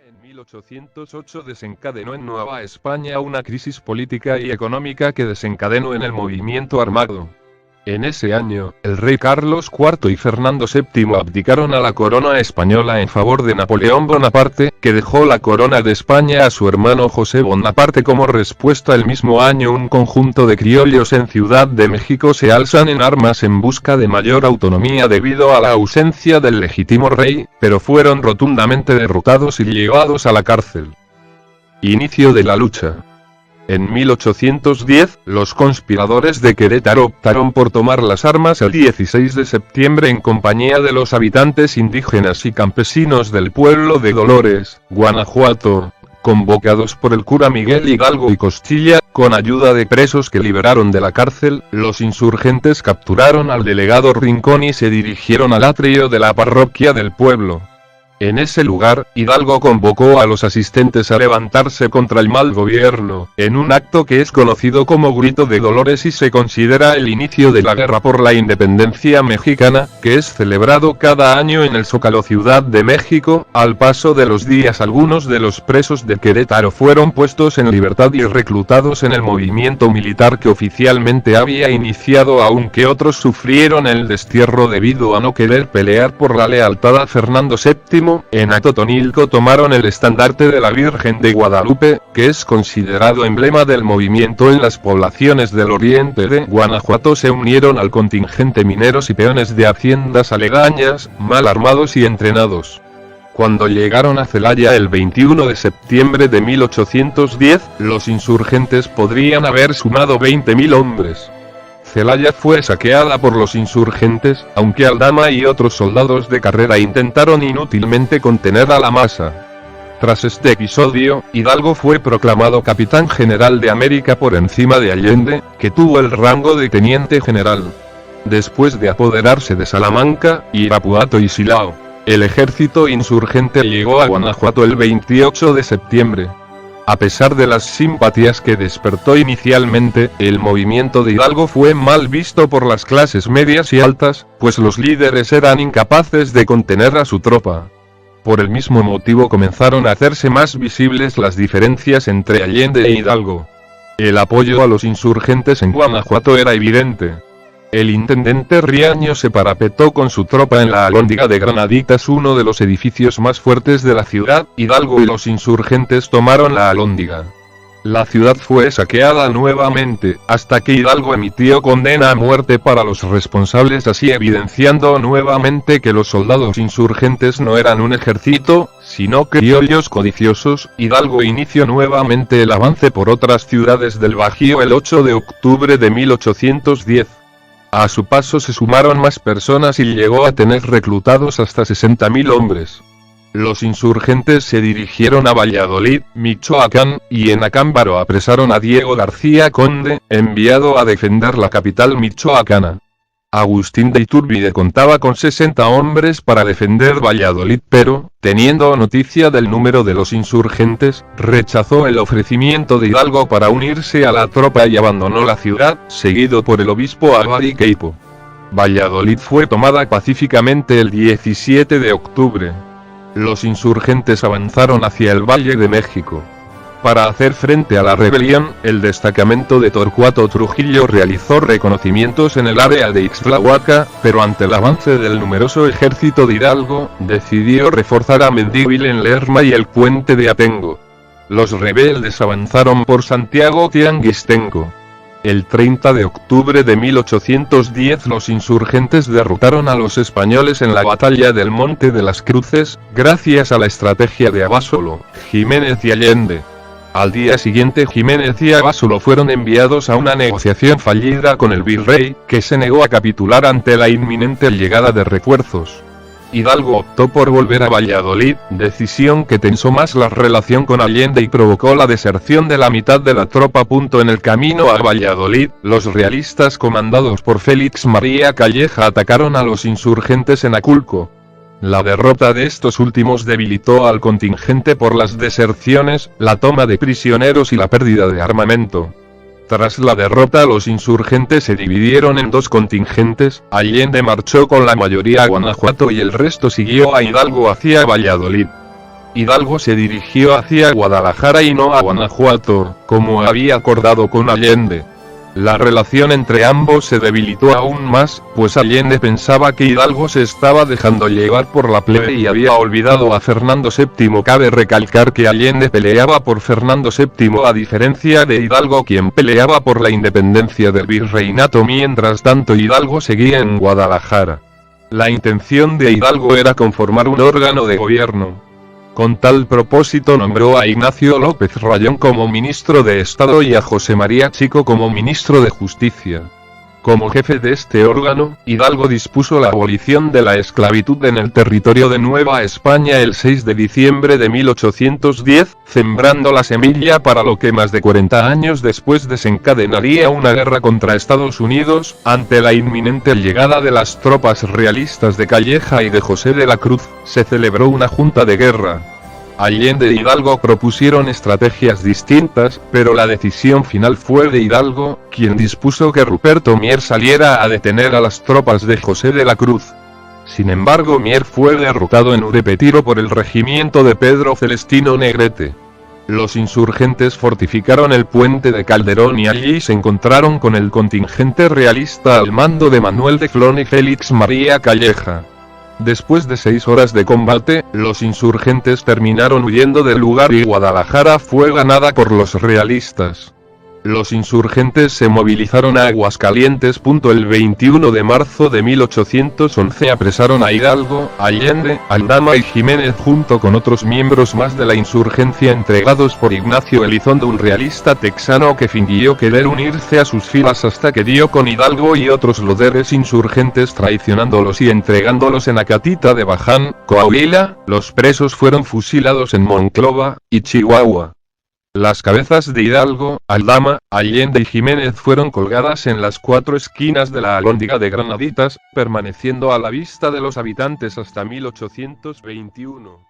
En 1808 desencadenó en Nueva España una crisis política y económica que desencadenó en el movimiento armado. En ese año, el rey Carlos IV y Fernando VII abdicaron a la corona española en favor de Napoleón Bonaparte, que dejó la corona de España a su hermano José Bonaparte. Como respuesta, el mismo año un conjunto de criollos en Ciudad de México se alzan en armas en busca de mayor autonomía debido a la ausencia del legítimo rey, pero fueron rotundamente derrotados y llevados a la cárcel. Inicio de la lucha. En 1810, los conspiradores de Querétaro optaron por tomar las armas el 16 de septiembre en compañía de los habitantes indígenas y campesinos del pueblo de Dolores, Guanajuato, convocados por el cura Miguel Hidalgo y Costilla. Con ayuda de presos que liberaron de la cárcel, los insurgentes capturaron al delegado Rincón y se dirigieron al atrio de la parroquia del pueblo. En ese lugar, Hidalgo convocó a los asistentes a levantarse contra el mal gobierno, en un acto que es conocido como Grito de Dolores y se considera el inicio de la guerra por la independencia mexicana, que es celebrado cada año en el Zócalo Ciudad de México. Al paso de los días, algunos de los presos de Querétaro fueron puestos en libertad y reclutados en el movimiento militar que oficialmente había iniciado, aunque otros sufrieron el destierro debido a no querer pelear por la lealtad a Fernando VII. En Atotonilco tomaron el estandarte de la Virgen de Guadalupe, que es considerado emblema del movimiento. En las poblaciones del oriente de Guanajuato se unieron al contingente mineros y peones de haciendas aledañas, mal armados y entrenados. Cuando llegaron a Celaya el 21 de septiembre de 1810, los insurgentes podrían haber sumado 20.000 hombres. Celaya fue saqueada por los insurgentes, aunque Aldama y otros soldados de carrera intentaron inútilmente contener a la masa. Tras este episodio, Hidalgo fue proclamado capitán general de América por encima de Allende, que tuvo el rango de teniente general. Después de apoderarse de Salamanca, Irapuato y Silao, el ejército insurgente llegó a Guanajuato el 28 de septiembre. A pesar de las simpatías que despertó inicialmente, el movimiento de Hidalgo fue mal visto por las clases medias y altas, pues los líderes eran incapaces de contener a su tropa. Por el mismo motivo comenzaron a hacerse más visibles las diferencias entre Allende e Hidalgo. El apoyo a los insurgentes en Guanajuato era evidente. El intendente Riaño se parapetó con su tropa en la Alhóndiga de Granaditas, uno de los edificios más fuertes de la ciudad. Hidalgo y los insurgentes tomaron la Alhóndiga. La ciudad fue saqueada nuevamente, hasta que Hidalgo emitió condena a muerte para los responsables, así evidenciando nuevamente que los soldados insurgentes no eran un ejército, sino criollos codiciosos. Hidalgo inició nuevamente el avance por otras ciudades del Bajío el 8 de octubre de 1810. A su paso se sumaron más personas y llegó a tener reclutados hasta 60.000 hombres. Los insurgentes se dirigieron a Valladolid, Michoacán, y en Acámbaro apresaron a Diego García Conde, enviado a defender la capital michoacana. Agustín de Iturbide contaba con 60 hombres para defender Valladolid, pero, teniendo noticia del número de los insurgentes, rechazó el ofrecimiento de Hidalgo para unirse a la tropa y abandonó la ciudad, seguido por el obispo Abadi Queipo. Valladolid fue tomada pacíficamente el 17 de octubre. Los insurgentes avanzaron hacia el Valle de México. Para hacer frente a la rebelión, el destacamento de Torcuato Trujillo realizó reconocimientos en el área de Ixtlahuaca, pero ante el avance del numeroso ejército de Hidalgo, decidió reforzar a Mendívil en Lerma y el puente de Atengo. Los rebeldes avanzaron por Santiago Tianguistenco. El 30 de octubre de 1810 los insurgentes derrotaron a los españoles en la batalla del Monte de las Cruces, gracias a la estrategia de Abasolo, Jiménez y Allende. Al día siguiente Jiménez y Abasolo fueron enviados a una negociación fallida con el virrey, que se negó a capitular ante la inminente llegada de refuerzos. Hidalgo optó por volver a Valladolid, decisión que tensó más la relación con Allende y provocó la deserción de la mitad de la tropa. En el camino a Valladolid, los realistas comandados por Félix María Calleja atacaron a los insurgentes en Aculco. La derrota de estos últimos debilitó al contingente por las deserciones, la toma de prisioneros y la pérdida de armamento. Tras la derrota, los insurgentes se dividieron en dos contingentes. Allende marchó con la mayoría a Guanajuato y el resto siguió a Hidalgo hacia Valladolid. Hidalgo se dirigió hacia Guadalajara y no a Guanajuato, como había acordado con Allende. La relación entre ambos se debilitó aún más, pues Allende pensaba que Hidalgo se estaba dejando llevar por la plebe y había olvidado a Fernando VII. Cabe recalcar que Allende peleaba por Fernando VII a diferencia de Hidalgo, quien peleaba por la independencia del virreinato. Mientras tanto, Hidalgo seguía en Guadalajara. La intención de Hidalgo era conformar un órgano de gobierno. Con tal propósito nombró a Ignacio López Rayón como ministro de Estado y a José María Chico como ministro de Justicia. Como jefe de este órgano, Hidalgo dispuso la abolición de la esclavitud en el territorio de Nueva España el 6 de diciembre de 1810, sembrando la semilla para lo que más de 40 años después desencadenaría una guerra contra Estados Unidos. Ante la inminente llegada de las tropas realistas de Calleja y de José de la Cruz, se celebró una junta de guerra. Allende y Hidalgo propusieron estrategias distintas, pero la decisión final fue de Hidalgo, quien dispuso que Ruperto Mier saliera a detener a las tropas de José de la Cruz. Sin embargo, Mier fue derrotado en Urepetiro por el regimiento de Pedro Celestino Negrete. Los insurgentes fortificaron el puente de Calderón y allí se encontraron con el contingente realista al mando de Manuel de Flon y Félix María Calleja. Después de 6 horas de combate, los insurgentes terminaron huyendo del lugar y Guadalajara fue ganada por los realistas. Los insurgentes se movilizaron a Aguascalientes. El 21 de marzo de 1811 apresaron a Hidalgo, Allende, Aldama y Jiménez junto con otros miembros más de la insurgencia entregados por Ignacio Elizondo, un realista texano que fingió querer unirse a sus filas hasta que dio con Hidalgo y otros líderes insurgentes traicionándolos y entregándolos en Acatita de Baján, Coahuila. Los presos fueron fusilados en Monclova y Chihuahua. Las cabezas de Hidalgo, Aldama, Allende y Jiménez fueron colgadas en las 4 esquinas de la Alhóndiga de Granaditas, permaneciendo a la vista de los habitantes hasta 1821.